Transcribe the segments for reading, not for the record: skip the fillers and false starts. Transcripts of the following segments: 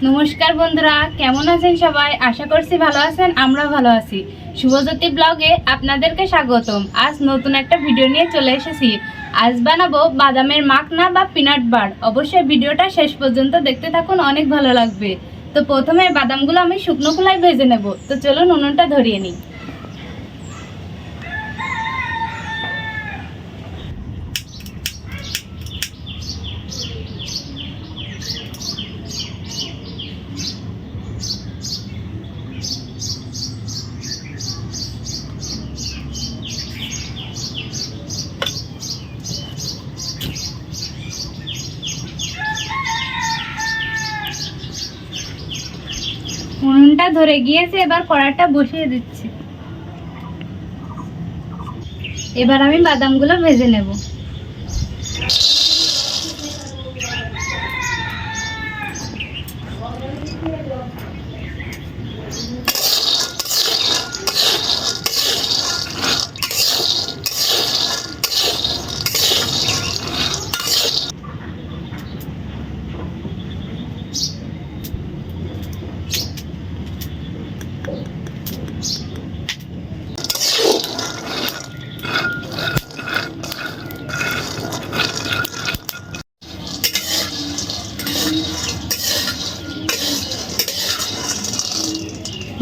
নমস্কার বন্ধুরা, কেমন আছেন সবাই? আশা করছি ভালো আছেন। আমরা ভালো আছি। শুভজ্যোতি ব্লগে আপনাদেরকে স্বাগতম। আজ নতুন একটা ভিডিও নিয়ে চলে এসেছি। আজ বানাবো বাদামের মাখনা বা পিনাট বার। অবশ্যই ভিডিওটা শেষ পর্যন্ত দেখতে থাকুন, অনেক ভালো লাগবে। তো প্রথমে বাদামগুলো আমি শুকনো খোলায় ভেজে নেব। তো চলুন উনুনটা ধরিয়ে নিই। উনুনটা ধরে গিয়েছে, এবার কড়াইটা বসিয়ে দিচ্ছি। এবার আমি বাদামগুলো ভেজে নেব।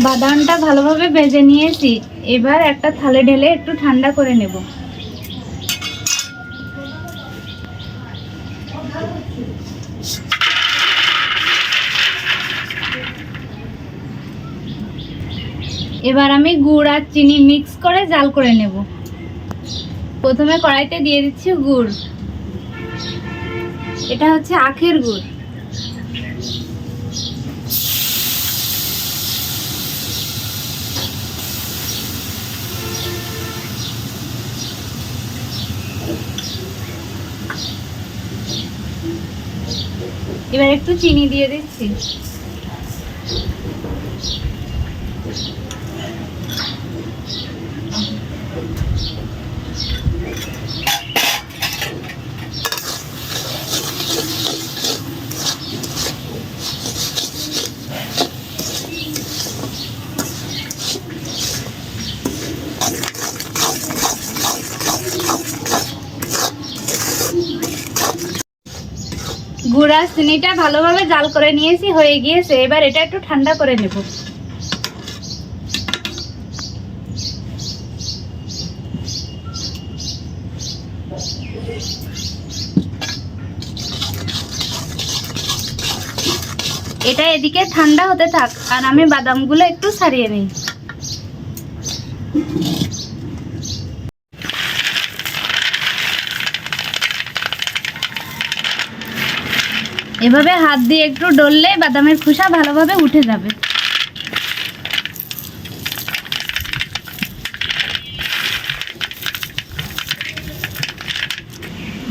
বাদামটা ভালোভাবে ভেজে নিয়েছি। এবার একটা থালে ঢেলে একটু ঠান্ডা করে নেব। এবার আমি গুড় আর চিনি মিক্স করে জাল করে নেব। প্রথমে কড়াইতে দিয়ে দিচ্ছি গুড়। এটা হচ্ছে আখের গুড়। এবার একটু চিনি দিয়ে দিচ্ছি। গুড় আর চিনিটা ভালোভাবে জাল করে নিয়েছি, হয়ে গিয়েছে। এবার এটা একটু ঠান্ডা করে নেব। এটা এদিকে ঠান্ডা হতে থাক, আর আমি বাদামগুলো একটু ছাড়িয়ে নিই। এভাবে হাত দিয়ে একটু ডললে বাদামের খোসা ভালোভাবে উঠে যাবে।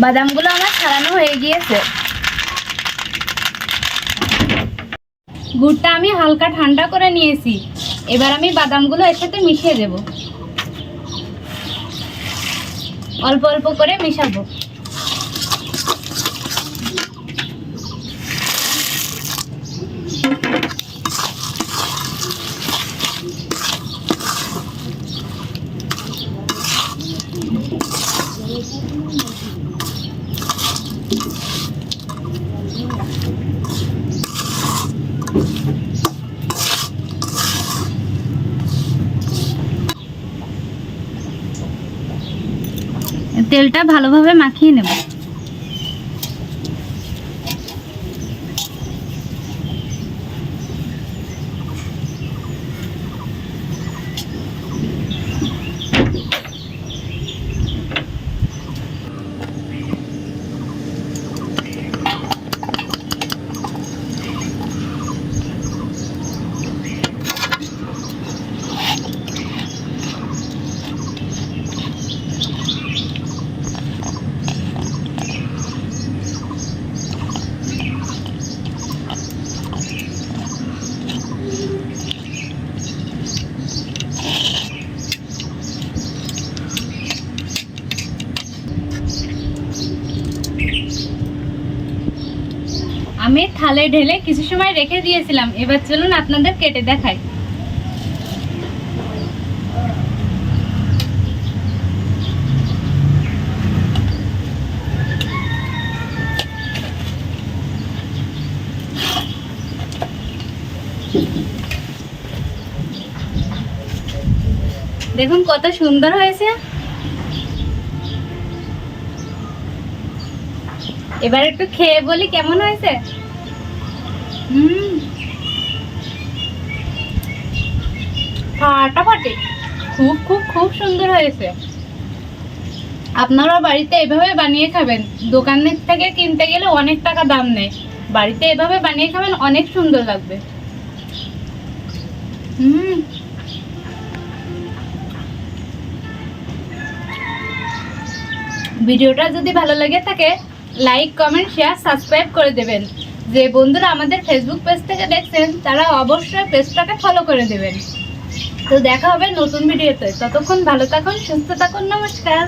বাদামগুলো আমার ছাড়ানো হয়ে গিয়েছে। গুড়টা আমি হালকা ঠান্ডা করে নিয়েছি। এবার আমি বাদামগুলো এর সাথে মিশিয়ে দেব। অল্প অল্প করে মিশাবো। তেলটা ভালোভাবে মাখিয়ে নেব। থালে ঢেলে কিছু সময় রেখে দিয়েছিলাম। এবার চলুন আপনাদের কেটে দেখাই। দেখুন কত সুন্দর হয়েছে। এবার একটু খেয়ে বলি কেমন হয়েছে। ফাটাফাটি, খুব খুব খুব সুন্দর হয়েছে। আপনারা বাড়িতে এভাবে বানিয়ে খাবেন। দোকানের থেকে কিনতে গেলে অনেক টাকা দাম নেয়। বাড়িতে এভাবে বানিয়ে খাবেন, অনেক সুন্দর লাগবে। ভিডিওটা যদি ভালো লাগে থাকে লাইক, কমেন্ট, শেয়ার, সাবস্ক্রাইব করে দেবেন। যে বন্ধুরা আমাদের ফেসবুক পেজ থেকে দেখছেন তারা অবশ্যই পেজটাকে ফলো করে দেবেন। তো দেখা হবে নতুন ভিডিওতে। ততক্ষণ ভালো থাকুন, সুস্থ থাকুন। নমস্কার।